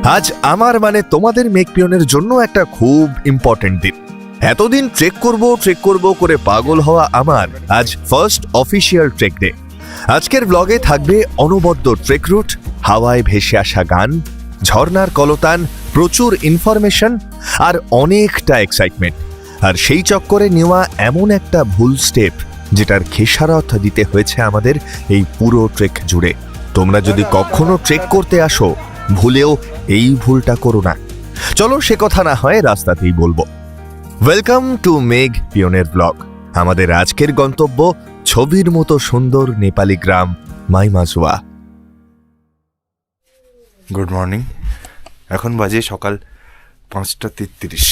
আজ আমার মানে তোমাদের মেকপিয়নের জন্য একটা খুব ইম্পর্টেন্ট দিন। এতদিন ট্রেক করব করে পাগল হওয়া আমার আজ ফার্স্ট অফিসিয়াল ট্রেক ডে। আজকের ব্লগে থাকবে অনবদ্য ট্রেক রুট, হাওয়ায় ভেসে আসা গান, ঝর্ণার কলতান, প্রচুর ইনফরমেশন আর অনেকটা এক্সাইটমেন্ট। আর সেই চক্করে নেওয়া এমন একটা ভুল স্টেপ যেটার খেসারত দিতে হয়েছে আমাদের এই পুরো ট্রেক জুড়ে। তোমরা যদি কখনো ট্রেক করতে আসো, ভুলেও এই ভুলটা করো না। চলো সে কথা না হয় রাস্তাতেই বলবো। ওয়েলকাম টু মেঘ পিয়নের ব্লগ। আমাদের আজকের গন্তব্য ছবির মতো সুন্দর নেপালি গ্রাম মাইমাজুয়া। Good morning. এখন বাজে সকাল 5:33।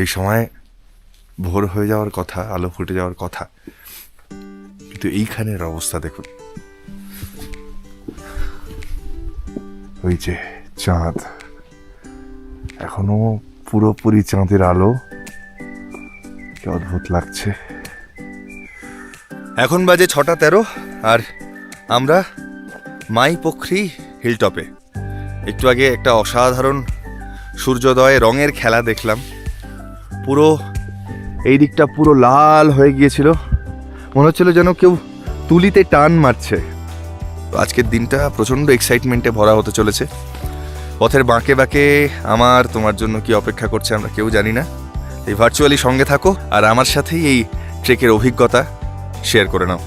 এই সময় ভোর হয়ে যাওয়ার কথা, আলো ফুটে যাওয়ার কথা, কিন্তু এইখানের অবস্থা দেখুন। ওই যে চাঁদ, এখনো পুরোপুরি চাঁদের আলো, কি অদ্ভুত লাগছে। এখন বাজে 6:13 আর আমরা মাইপোখরি হিলটপে। একটু আগে একটা অসাধারণ সূর্যোদয় রঙের খেলা দেখলাম। পুরো এই দিকটা পুরো লাল হয়ে গিয়েছিল, মনে হচ্ছিল যেন কেউ তুলিতে টান মারছে। আজকের দিনটা প্রচণ্ড এক্সাইটমেন্টে ভরা হতে চলেছে। পথের বাঁকে বাঁকে আমার তোমার জন্য কি অপেক্ষা করছে আমরা কেউ জানি না। এই ভার্চুয়ালি সঙ্গে থাকো আর আমার সাথেই এই ট্রেকের অভিজ্ঞতা শেয়ার করে নাও।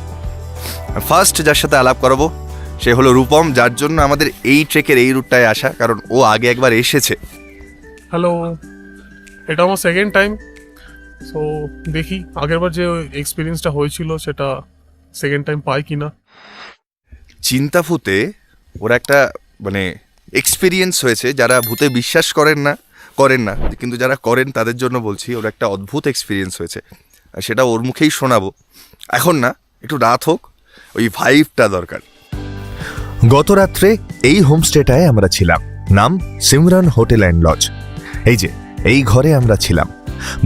ফার্স্ট যার সাথে আলাপ করাবো সে হলো রূপম, যার জন্য আমাদের এই ট্রেকের এই রুটটায় আসা, কারণ ও আগে একবার এসেছে। হ্যালো, এটা আমার সেকেন্ড টাইম। সো দেখি আগেরবার যে এক্সপিরিয়েন্সটা হয়েছিল সেটা সেকেন্ড টাইম পাই কিনা। চিন্তাফুতে ওর একটা মানে এক্সপিরিয়েন্স হয়েছে। যারা ভূতে বিশ্বাস করেন না, কিন্তু যারা করেন তাদের জন্য বলছি, ওর একটা অদ্ভুত এক্সপিরিয়েন্স হয়েছে। আর সেটা ওর মুখেই শোনাবো। এখন না, একটু রাত হোক, ওই ভাইবটা দরকার। গত রাত্রে এই হোমস্টেটায় আমরা ছিলাম, নাম সিমরান হোটেল অ্যান্ড লজ। এই ঘরে আমরা ছিলাম।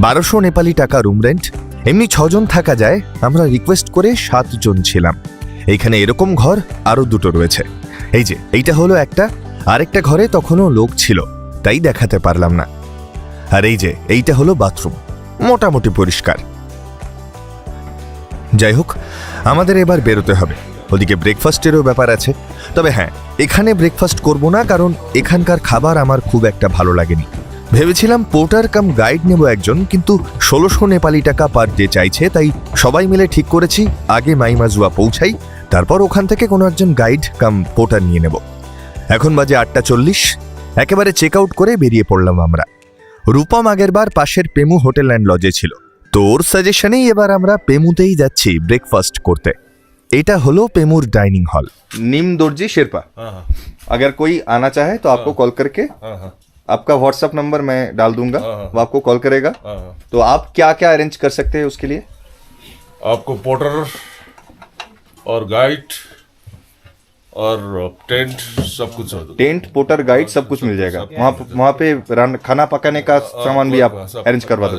1200 নেপালি টাকা রুম রেন্ট। এমনি 6 জন থাকা যায়, আমরা রিকোয়েস্ট করে 7 জন ছিলাম। এইখানে এরকম ঘর আরো 2টো রয়েছে। এইটা হলো একটা, আরেকটা ঘরে তখনও লোক ছিল, তাই দেখাতে পারলাম না। আর এইটা হলো বাথরুম, মোটামুটি পরিষ্কার। যাই হোক, আমাদের এবার বেরোতে হবে। ওদিকে ব্রেকফাস্টেরও ব্যাপার আছে। তবে হ্যাঁ, এখানে ব্রেকফাস্ট করব না, কারণ এখানকার খাবার আমার খুব একটা ভালো লাগেনি। ভেবেছিলাম পোর্টার কাম গাইড নেব একজন, কিন্তু 1600 নেপালি টাকা পার ডে চাইছে, তাই সবাই মিলে ঠিক করেছি আগে মাইমাজুয়া পৌঁছাই, তারপর ওখান থেকে কোনো একজন গাইড কাম পোর্টার নিয়ে নেব। এখন বাজে 8:40। একেবারে চেক আউট করে বেরিয়ে পড়লাম আমরা। রূপম আগেরবার পাশের পেমু হোটেল অ্যান্ড লজে ছিল, তোর সাজেশনেই এবার আমরা পেমুতেই যাচ্ছি ব্রেকফাস্ট করতে। এটা হলো পেমুর ডাইনিং হল। निम दर्जी शेरपा, अगर कोई आना चाहे तो आपको कॉल करके, आपका व्हाट्सएप नंबर मैं डाल दूंगा, वो आपको कॉल करेगा। तो आप क्या क्या अरेंज कर सकते हैं उसके लिए? आपको पोर्टर और गाइड और टेंट सब कुछ हो। टेंट, पोर्टर, गाइड सब कुछ मिल जाएगा। वहाँ पे खाना पकाने का सामान भी आप अरेंज करवा दो।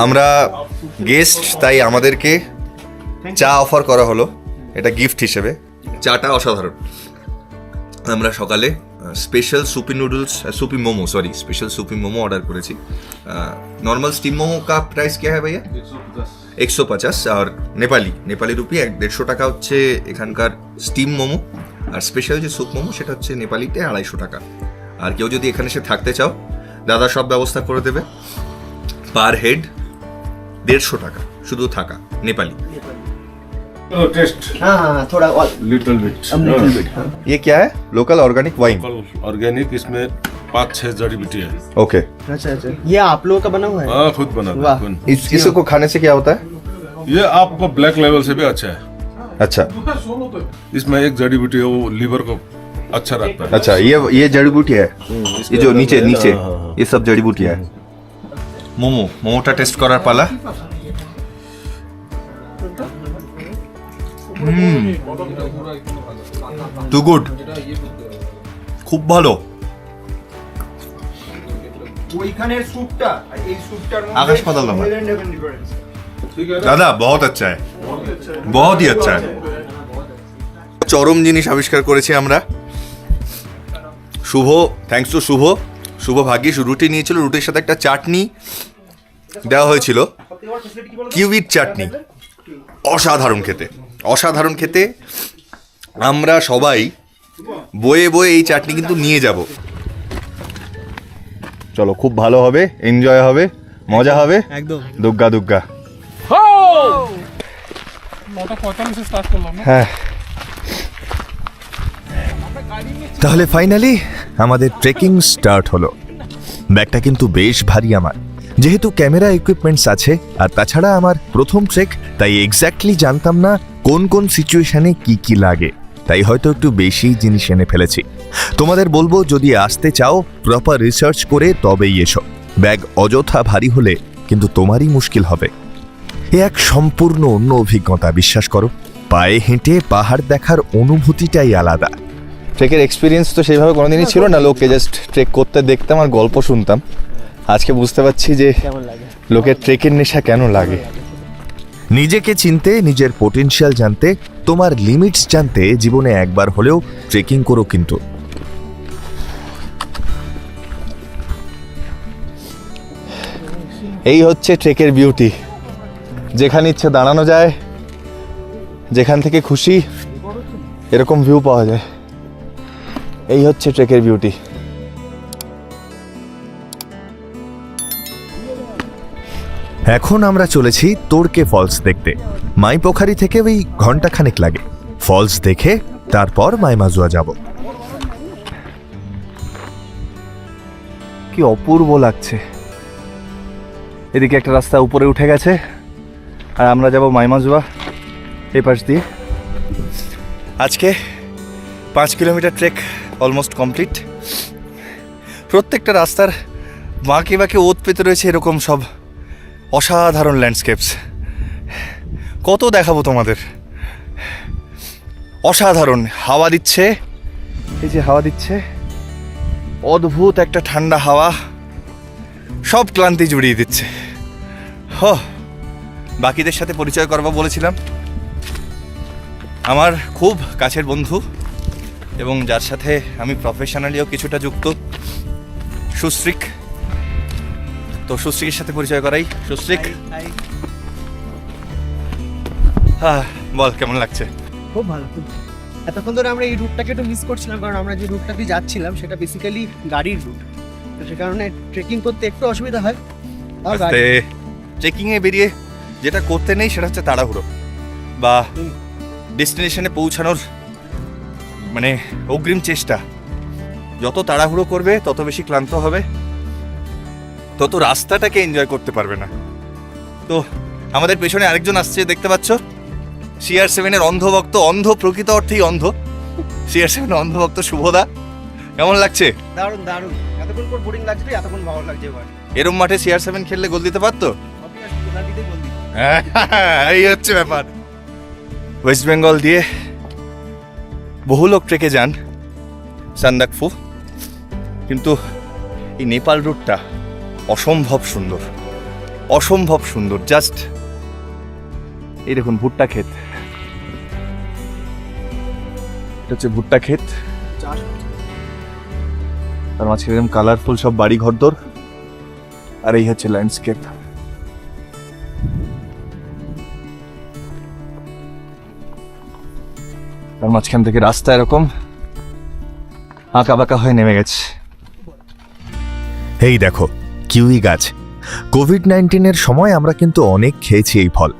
আমরা গেস্ট, তাই আমাদেরকে চা অফার করা হলো, এটা গিফট হিসেবে। চাটা অসাধারণ। আমরা সকালে স্পেশাল সুপি মোমো অর্ডার করেছি। নর্মাল স্টিম মোমো কা প্রাইস क्या है भैया? 150। আর নেপালি রুপি 150 টাকা হচ্ছে এখানকার স্টিম মোমো। আর স্পেশাল যে স্যুপ মোমো সেটা হচ্ছে নেপালিতে 250 টাকা। আর কেউ যদি এখানে এসে থাকতে চাও, দাদা সব ব্যবস্থা করে দেবে। পার হেড 150 টাকা শুধু থাকা, নেপালি। टेस्ट हाँ थोड़ा लिटिल बिट। ये क्या है? Local organic wine. ऑर्गेनिक, इसमें 5-6 जड़ी बूटी है। ओके, अच्छा ये आप लोगों का बना हुआ है? हाँ, खुद बना वाह। था। इसको खाने से क्या होता है? ये आपको ब्लैक लेवल से भी अच्छा है। अच्छा इसमें एक जड़ी बूटी है, वो लीवर को अच्छा रखता है। अच्छा, ये जड़ी बूटी है। ये जो नीचे ये सब जड़ी बूटी है। মোমোটা টেস্ট করার পালা। টু গুড, খুব ভালো। ওইখানের স্যুপটা এই স্যুপটার মধ্যে আকাশ পাতাল ব্যাপার। দাদা বহুত আচ্ছা है, बहुत ही अच्छा है। চরম জিনিস আবিষ্কার করেছি আমরা। শুভ, থ্যাঙ্কস টু শুভ। শুভ ভাগ্যিস রুটি নিয়েছিল, রুটির সাথে একটা চাটনি দেওয়া হয়েছিল, কিউইর চাটনি। অসাধারণ খেতে, অসাধারণ খেতে। আমরা সবাই বয়ে বয়ে এই চাটনি কিন্তু নিয়ে যাব। চলো, খুব ভালো হবে, এনজয় হবে, মজা হবে একদম। দুগ্গা দুগ্গা। 9:45 স্টার্ট করলাম না? হ্যাঁ, তাহলে ফাইনালি আমাদের ট্রেকিং স্টার্ট হলো। ব্যাগটা কিন্তু বেশ ভারী আমার, যেহেতু ক্যামেরা ইকুইপমেন্টস আছে, আর তাছাড়া আমার প্রথম ট্রেক, তাই এক্স্যাক্টলি জানতাম না কোন কোন সিচুয়েশনে কি কি লাগে, তাই হয়তো একটু বেশি জিনিস এনে ফেলেছি। তোমাদের বলবো, যদি আসতে চাও প্রপার রিসার্চ করে তবেই এসো। ব্যাগ অযথা ভারী হলে কিন্তু তোমারই মুশকিল হবে। এ এক সম্পূর্ণ অন্য অভিজ্ঞতা, বিশ্বাস করো। পায়ে হেঁটে পাহাড় দেখার অনুভূতিটাই আলাদা। ট্রেকের এক্সপিরিয়েন্স তো সেইভাবে কোনোদিনই ছিল না, লোকে জাস্ট ট্রেক করতে দেখতাম আর গল্প শুনতাম। আজকে বুঝতে পারছি যে কেমন লাগে? লোকের ট্রেকের নেশা কেন লাগে। নিজেকে চিনতে, নিজের পোটেনশিয়াল জানতে, তোমার লিমিটস জানতে জীবনে একবার হলেও ট্রেকিং করো কিন্তু। এই হচ্ছে ট্রেকের বিউটি, যেখানে ইচ্ছে দাঁড়ানো যায়, যেখান থেকে খুশি এরকম ভিউ পাওয়া যায়। এই হচ্ছে ট্রেকের বিউটি। এখন আমরা চলেছি তোড়কে ফলস দেখতে। মাইপোখারি থেকে ওই ঘন্টাখানেক লাগে। ফলস দেখে তারপর মাইমাজুয়া যাব। কি অপূর্ব লাগছে। এদিকে একটা রাস্তা উপরে উঠে গেছে, আর আমরা যাব মাইমাজুয়া এই পাশ দিয়ে। আজকে 5 কিলোমিটার ট্রেক অলমোস্ট কমপ্লিট। প্রত্যেকটা রাস্তার বাঁকে বাঁকে ওত পেতে রয়েছে এরকম সব অসাধারণ ল্যান্ডস্কেপস। কত দেখাবো তোমাদের। অসাধারণ হাওয়া দিচ্ছে, এই যে হাওয়া দিচ্ছে, অদ্ভুত একটা ঠান্ডা হাওয়া, সব ক্লান্তি জুড়িয়ে দিচ্ছে। বাকিদের সাথে পরিচয় করবো বলেছিলাম। আমার খুব কাছের বন্ধু এবং যার সাথে আমি প্রফেশনালিও কিছুটা যুক্ত, সুশ্রিক। তো সুশ্রিকের সাথে পরিচয় করাই। সুশ্রিক, হ্যাঁ বল, কেমন লাগছে? খুব ভালো, খুব ভালো। এতক্ষণ ধরে আমরা এই রুটটাকে একটু মিস করছিলাম, কারণ আমরা যে রুটটা দিয়ে যাচ্ছিলাম সেটা বেসিক্যালি গাড়ির রুট, তো সে কারণে ট্রেকিং করতে একটু অসুবিধা হয়। আর ট্রেকিংয়ে বেরিয়ে যেটা করতে নেই সেটা হচ্ছে তাড়াহুড়ো, বা ডেস্টিনেশনে পৌঁছানোর মানে অগ্রিম চেষ্টা। যত তাড়াহুড়ো করবে তত বেশি ক্লান্ত হবে, তত রাস্তাটাকে এনজয় করতে পারবে না। তো আমাদের পেছনে আরেকজন আসছে, দেখতে পাচ্ছ, CR7-এর অন্ধভক্ত, অন্ধ প্রকৃত অর্থেই অন্ধ, CR7 অন্ধভক্ত শুভদা। কেমন লাগছে? দারুণ দারুণ। এতক্ষণ পর বোরিং লাগছিল, এতক্ষণ ভালো লাগছে এবার। এরম মাঠে CR7 খেললে গোল দিতে পারতো। পেনাল্টিতে গোল দিল। এই হচ্ছে ব্যাপার। ওয়েস্ট বেঙ্গল দিয়ে বহু লোক ট্রেকে যান সান্দাকফু, কিন্তু এই নেপাল রুটটা অসম্ভব সুন্দর, অসম্ভব সুন্দর। জাস্ট এই দেখুন ভুট্টা ক্ষেত, এটা হচ্ছে ভুট্টা ক্ষেত, তার মাঝখানে এরকম কালারফুল সব বাড়ি ঘরদোর, আর এই হচ্ছে ল্যান্ডস্কেপ। তার মাঝখান থেকে রাস্তা এরকম আঁকা বাঁকা হয়ে নেমে গেছে। এই দেখো কিউই গাছ। কোভিড-19-এর সময় আমরা কিন্তু অনেক খেয়েছি এই ফল,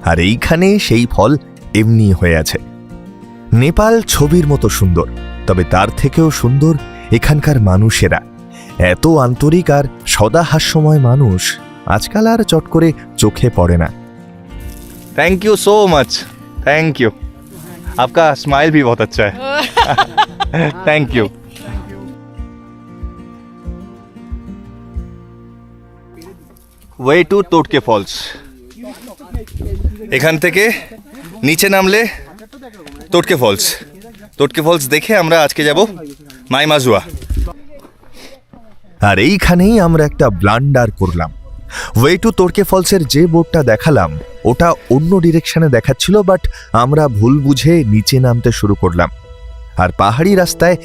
আর এইখানে সেই ফল এমনি হয়ে আছে। নেপাল ছবির মতো সুন্দর, তবে তার থেকেও সুন্দর এখানকার মানুষেরা। এত আন্তরিক আর সদা হাস্যময় মানুষ আজকাল আর চট করে চোখে পড়ে না। Thank you so much, thank you. आपका स्माइल भी बहुत अच्छा है। Thank you. Way to Totke falls. এখান থেকে নিচে নামলে তোটকে ফলস। তোটকে ফলস দেখে আমরা আজকে যাব মাইমাজুয়া। আর এইখানেই আমরা একটা ব্লান্ডার করলাম। ওয়ে টু তোড়কে ফলসের যে বোর্ডটা দেখালাম ওটা অন্য ডিরেকশনে দেখাচ্ছিল, বাট আমরা ভুল বুঝে নিচে নামতে শুরু করলাম। আর পাহাড়ি রাস্তায়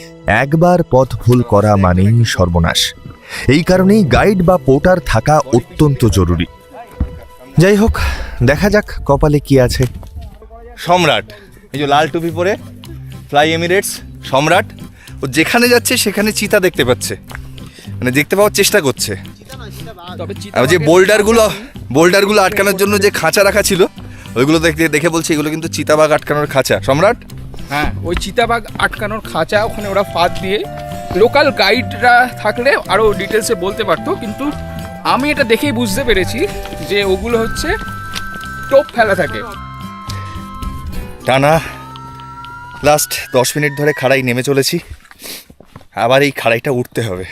একবার পথ ভুল করা মানেই সর্বনাশ। এই কারণেই গাইড বা পোর্টার থাকা অত্যন্ত জরুরি। যাই হোক, দেখা যাক কপালে কি আছে। সম্রাট, এই যে লাল টুপি পরে ফ্লাই এমিরেটস সম্রাট, ও যেখানে যাচ্ছে সেখানে চিতা দেখতে পাচ্ছে, মানে দেখতে পাওয়ার চেষ্টা করছে। আর যে বোল্ডারগুলো আটকানোর জন্য যে খাঁচা রাখা ছিল, ওইগুলো দেখে বলছে এগুলো কিন্তু চিতাবাঘ আটকানোর খাঁচা। সম্রাট, হ্যাঁ, ওই চিতাবাঘ আটকানোর খাঁচা, ওখানে ওরা ফাঁদ দিয়ে, লোকাল গাইডরা থাকলে আরও ডিটেলসে বলতে পারতো, কিন্তু আমি এটা দেখেই বুঝতে পেরেছি যে ওগুলো হচ্ছে টোপ ফেলা থাকে। টানা লাস্ট 10 মিনিট ধরে খাড়াই নেমে চলেছি, আবার এই খাড়াইটা উঠতে হবে।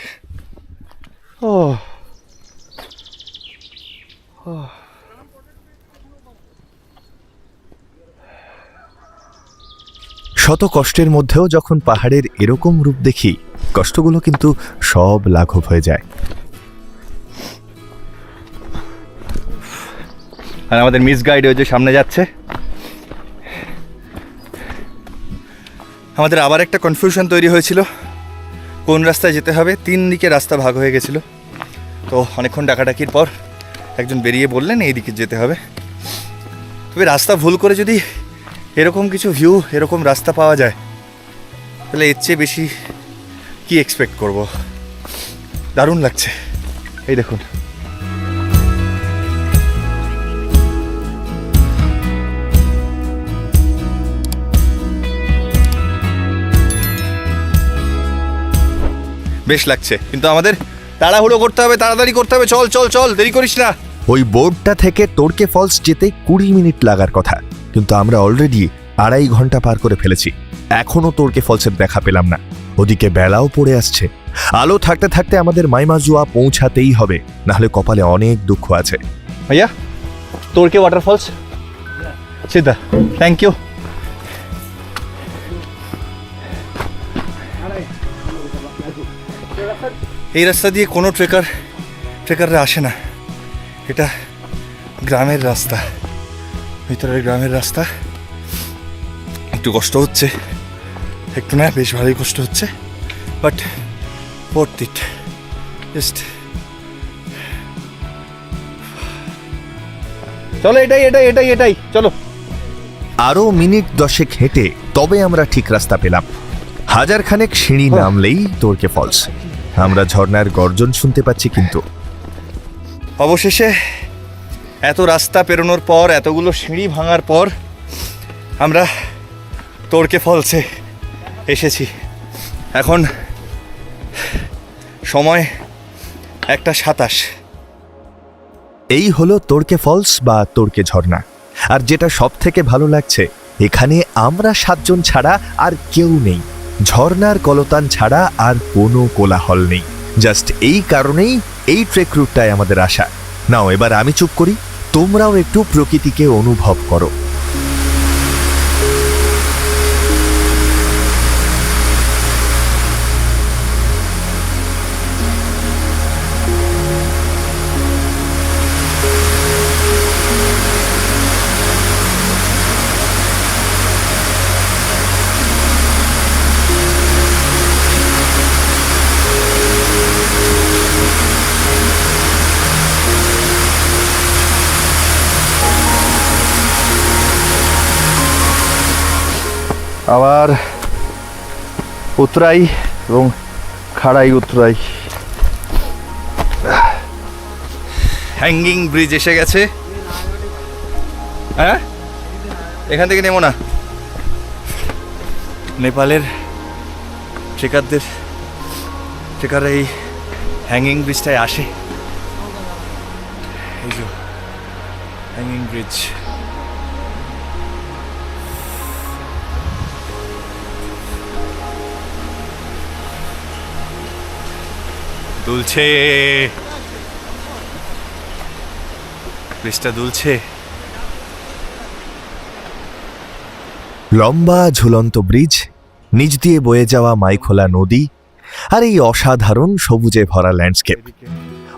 শত কষ্টের মধ্যেও যখন পাহাড়ের এরকম রূপ দেখি, কষ্টগুলো কিন্তু সব লাঘব হয়ে যায়। আর আমাদের মিস গাইড ওই যে সামনে যাচ্ছে। আমাদের আবার একটা কনফিউশন তৈরি হয়েছিল কোন রাস্তায় যেতে হবে। 3 দিকে রাস্তা ভাগ হয়ে গেছিল, তো অনেকক্ষণ ডাকাডাকির পর একজন বেরিয়ে বললেন এই দিকে যেতে হবে। তবে রাস্তা ভুল করে যদি এরকম কিছু ভিউ, এরকম রাস্তা পাওয়া যায়, তাহলে এর চেয়ে বেশি কি এক্সপেক্ট করব। দারুণ লাগছে, এই দেখুন। বেশ লাগছে, কিন্তু আমাদের তাড়াহুড়ো করতে হবে, তাড়াতাড়ি করতে হবে। চল চল চল, দেরি করিস না। ওই বোর্ডটা থেকে তোরকে ফলস যেতে 20 মিনিট লাগার কথা, কিন্তু আমরা অলরেডি 2.5 ঘন্টা পার করে ফেলেছি। এখনো তোরকে ফলসের দেখা পেলাম না। ওদিকে বেলাও পড়ে আসছে। আলো থাকতে থাকতে আমাদের মাইমাজুয়া পৌঁছাতেই হবে, নাহলে কপালে অনেক দুঃখ আছে। ভাইয়া, তোরকে ওয়াটারফলস সিদ্ধা, থ্যাংক ইউ। এই রাস্তা দিয়ে কোনো ট্রেকাররা আসে না। এটা গ্রামের রাস্তা, ভিতরের গ্রামের রাস্তা। একটু কষ্ট হচ্ছে, একটু না বেশ ভালোই কষ্ট হচ্ছে, বাট worth it. জাস্ট চলো, এটাই চলো। আরো মিনিট 10 হেঁটে তবে আমরা ঠিক রাস্তা পেলাম। 1000 খানেক সিঁড়ি নামলেই তোরকে ফলস। আমরা ঝর্ণার গর্জন শুনতে পাচ্ছি, কিন্তু অবশেষে এত রাস্তা পেরোনোর পর, এতগুলো সিঁড়ি ভাঙার পর আমরা তোরকে ফলসে এসেছি। এখন সময় 1:27। এই হলো তোরকে ফলস বা তোরকে ঝর্ণা। আর যেটা সব থেকে ভালো লাগছে, এখানে আমরা 7 জন ছাড়া আর কেউ নেই। ঝর্ণার কলতান ছাড়া আর কোনো কোলাহল নেই। জাস্ট এই কারণেই এই ট্রেক রুটটায় আমাদের আসা। নাও এবার আমি চুপ করি, তোমরাও একটু প্রকৃতিকে অনুভব করো। আবার উতরাই এবং খাড়াই উতরাই। হ্যাঙ্গিং ব্রিজ এসে গেছে। হ্যাঁ, এখান থেকে নেমো না। নেপালের ট্রেকাররা এই হ্যাঙ্গিং ব্রিজটায় আসে। এই যে হ্যাঙ্গিং ব্রিজ। দুলছে, ব্রিজটা দুলছে। লম্বা ঝুলন্ত ব্রিজ, নিচ দিয়ে বয়ে যাওয়া মাইখোলা নদী, আর এই অসাধারণ সবুজে ভরা ল্যান্ডস্কেপ।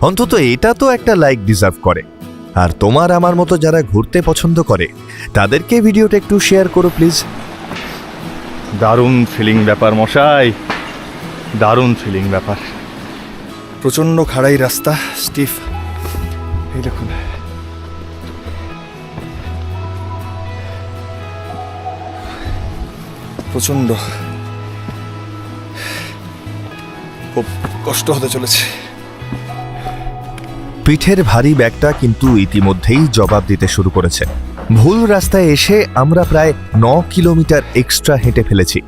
অন্তত এটা তো একটা লাইক ডিজার্ভ করে। আর তোমার আমার মতো যারা ঘুরতে পছন্দ করে, তাদেরকে ভিডিওটা একটু শেয়ার করো প্লিজ। দারুণ ফিলিং ব্যাপার মশাই, দারুণ ফিলিং ব্যাপার। প্রচণ্ড খাড়াই রাস্তা, স্টিফ। এই দেখুন, প্রচণ্ড, খুব কষ্ট হতে চলেছে। পিঠের ভারী ব্যাগটা কিন্তু ইতিমধ্যেই জবাব দিতে শুরু করেছে। ভুল রাস্তায় এসে আমরা প্রায় 9 কিলোমিটার এক্সট্রা হেঁটে ফেলেছি।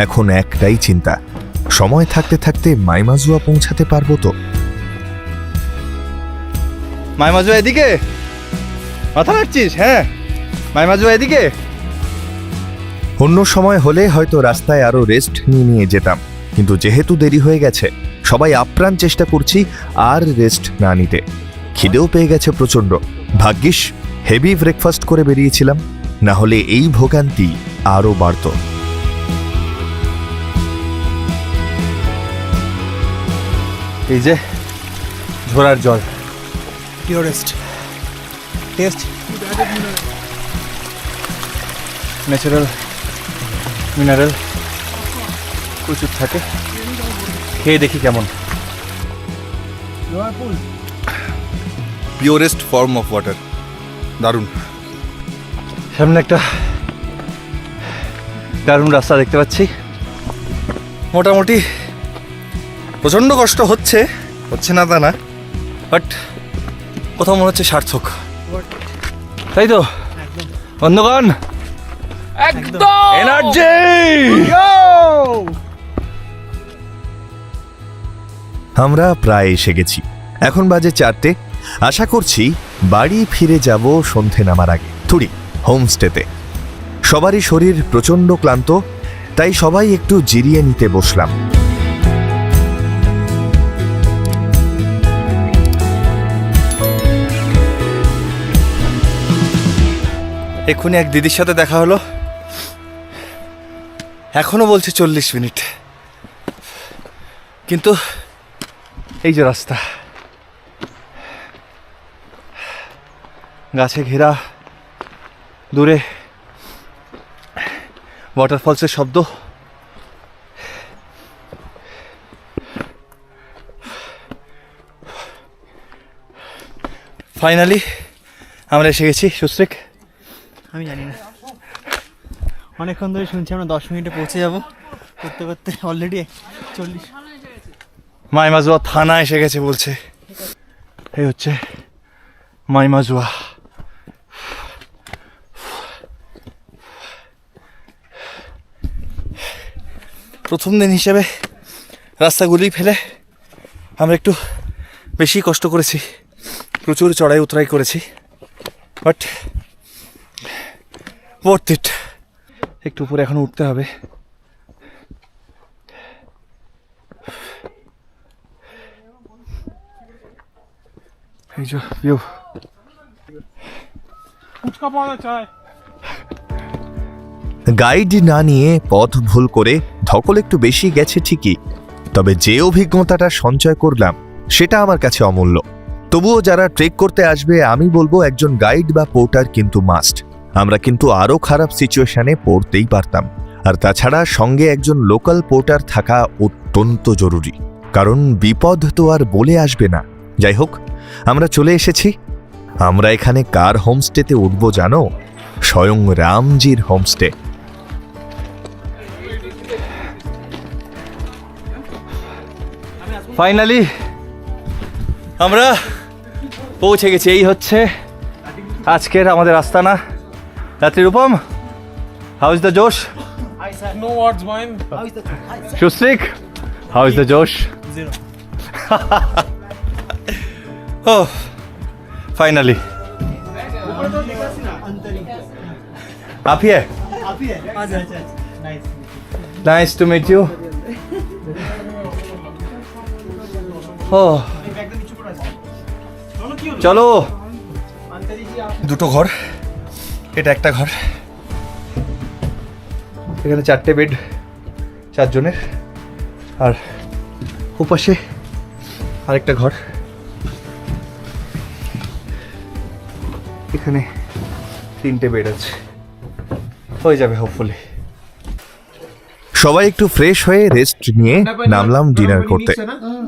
এখন একটাই চিন্তা, সময় থাকতে থাকতে মাইমাজুয়া পৌঁছাতে পারবো তো? মাইমাজুয়া এদিকে, মাথা নাড়ছিস? হ্যাঁ, মাইমাজুয়া এদিকে। অন্য সময় হলে হয়তো রাস্তায় আরো রেস্ট নিয়ে যেতাম, কিন্তু যেহেতু দেরি হয়ে গেছে, সবাই আপ্রাণ চেষ্টা করছি আর রেস্ট না নিতে। খিদেও পেয়ে গেছে প্রচণ্ড। ভাগ্যিস হেভি ব্রেকফাস্ট করে বেরিয়েছিলাম, না হলে এই ভোগান্তি আরও বাড়ত। এই যে ঝোড়ার জল, পিওরেস্ট টেস্ট। ন্যাচারাল মিনারেল প্রচুর থাকে। খেয়ে দেখি কেমন। পিওরেস্ট ফর্ম অফ ওয়াটার, দারুণ। সামনে একটা দারুণ রাস্তা দেখতে পাচ্ছি। মোটামুটি প্রচণ্ড কষ্ট হচ্ছে না তা না, বাট কোথাও মনে হচ্ছে সার্থক, তাই তো বন্ধুগণ? একদম এনার্জি! আমরা প্রায় এসে গেছি। এখন বাজে 4টে। আশা করছি বাড়ি ফিরে যাব সন্ধে নামার আগে, থুড়ি হোমস্টেতে। সবারই শরীর প্রচণ্ড ক্লান্ত, তাই সবাই একটু জিরিয়ে নিতে বসলাম। এক্ষুনি এক দিদির সাথে দেখা হলো, এখনো বলছে 40 মিনিট, কিন্তু এই যে রাস্তা, গাছে ঘেরা, দূরে ওয়াটারফলসের শব্দ, ফাইনালি আমরা এসে গেছি সুশ্রিক। আমি জানি না, অনেকক্ষণ ধরে শুনছি আমরা 10 মিনিটে পৌঁছে যাব, করতে করতে অলরেডি 40। মাইমাজুয়া থানা এসে গেছে বলছে। এই হচ্ছে মাইমাজুয়া। প্রথম দিন হিসেবে রাস্তাগুলি ফেলে আমরা একটু বেশি কষ্ট করেছি, প্রচুর চড়াই উতরাই করেছি, বাট worth it। একটু উপরে এখন উঠতে হবে। এই যে ভিউ, ফুচকা পাওয়া যায়। গাইড না নিয়ে পথ ভুল করে ধকল একটু বেশি গেছে ঠিকই, তবে যে অভিজ্ঞতাটা সঞ্চয় করলাম সেটা আমার কাছে অমূল্য। তবুও যারা ট্রেক করতে আসবে, আমি বলবো একজন গাইড বা পোর্টার কিন্তু মাস্ট। আমরা কিন্তু আরও খারাপ সিচুয়েশনে পড়তেই পারতাম। আর তাছাড়া সঙ্গে একজন লোকাল পোর্টার থাকা অত্যন্ত জরুরি, কারণ বিপদ তো আর বলে আসবে না। যাই হোক, আমরা চলে এসেছি। আমরা এখানে কার হোমস্টেতে উঠবো জানো? স্বয়ং রামজির হোমস্টে। ফাইনালি আমরা পৌঁছে গেছি। এই হচ্ছে আজকের আমাদের আস্তানা। রাত্রি Rupam, how is the josh? No words, mine. Sushrik, how is the josh? ও ফাইনালি आप ही है? Nice to meet you. ও চলো। দুটো ঘর, এটা একটা ঘর, এখানে 4টে বেড 4 জনের, আর ওপাশে আরেকটা ঘর, এখানে 3টে বেড আছে, হয়ে যাবে হোপফুলি। সবাই একটু ফ্রেশ হয়ে রেস্ট নিয়ে নামলাম ডিনার করতে।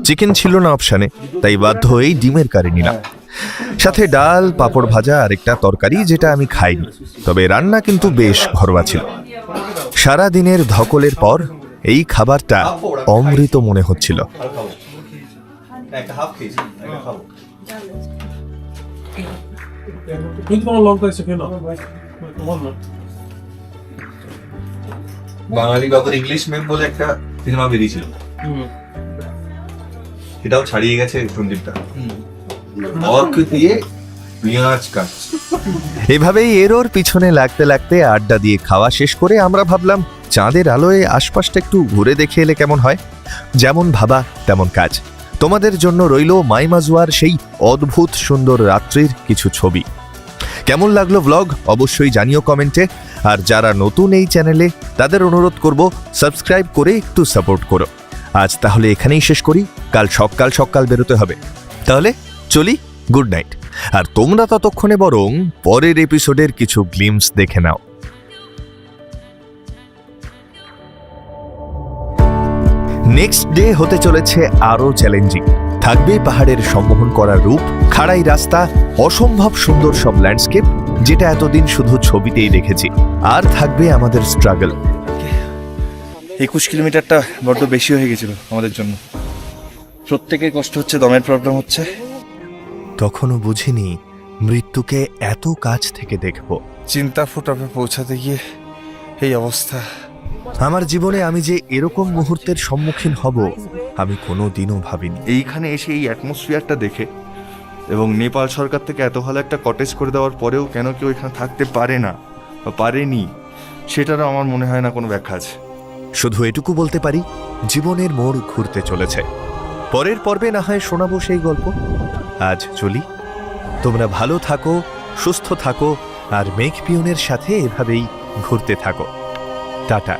চিকেন ছিল না অপশানে, তাই বাধ্য হয়েই ডিমের কারি নিলাম, সাথে ডাল, পাঁপড় ভাজা আর একটা তরকারি যেটা আমি খাইনি, তবে রান্না কিন্তু বেশ ঘরোয়া ছিল। সারা দিনের ধকলের পর এই খাবারটা অমৃত মনে হচ্ছিল। কিন্তু তোমার লঙ্কা এসে খেয়ে নাও। তোমার না। বাঙালি বাবুর ইংলিশ মেম বলে একটা সিনেমা বেরিয়েছিল, সেটাও ছাড়িয়ে গেছে সন্দীপটা। অর্ক দিয়ে পেঁয়াজ কাট। এভাবেই এর ওর পিছনে লাগতে লাগতে আড্ডা দিয়ে খাওয়া শেষ করে আমরা ভাবলাম চাঁদের আলোয় আশপাশটা একটু ঘুরে দেখে এলে কেমন হয়। যেমন ভাবা তেমন কাজ। তোমাদের জন্য রইল মাইমাজুয়ার সেই অদ্ভুত সুন্দর রাত্রির কিছু ছবি। কেমন লাগলো ব্লগ অবশ্যই জানিও কমেন্টে। আর যারা নতুন এই চ্যানেলে, তাদের অনুরোধ করব সাবস্ক্রাইব করে একটু সাপোর্ট করো। আজ তাহলে এখানেই শেষ করি, কাল সকাল বেরোতে হবে। তাহলে চলি, গুড নাইট। আর তোমরা ততক্ষণে বরং পরের এপিসোডের কিছু গ্লিমস দেখে নাও। নেক্সট ডে হতে চলেছে আরো চ্যালেঞ্জিং। থাকবে পাহাড়ের সম্মোহন করা রূপ, খাড়াই রাস্তা, অসম্ভব সুন্দর সব ল্যান্ডস্কেপ যেটা এতদিন শুধু ছবিতেই দেখেছি। আর থাকবে আমাদের স্ট্রাগল। 21 কিলোমিটারটা বড্ড বেশি হয়ে গেছিল আমাদের জন্য। প্রত্যেকের কষ্ট হচ্ছে, দমের প্রবলেম হচ্ছে। তখনও বুঝিনি মৃত্যুকে এত কাছ থেকে দেখব। চিন্তা ফুটাপে পৌঁছাতে গিয়ে এই অবস্থা। আমার জীবনে আমি যে এরকম মুহূর্তের সম্মুখীন হব আমি কোনোদিনও ভাবিনি। এইখানে এসে এই অ্যাটমসফিয়ারটা দেখে এবং নেপাল সরকার থেকে এত ভালো একটা কটেজ করে দেওয়ার পরেও কেন কেউ এখানে থাকতে পারে না বা পারেনি, সেটারও আমার মনে হয় না কোনো ব্যাখ্যা আছে। শুধু এটুকু বলতে পারি, জীবনের মোড় ঘুরতে চলেছে। পরের পর্বে না হয় শোনাবো সেই গল্প। আজ চলি, তোমরা ভালো থাকো, সুস্থ থাকো আর মেঘ পিয়নের সাথে এভাবেই ঘুরতে থাকো। টাটা।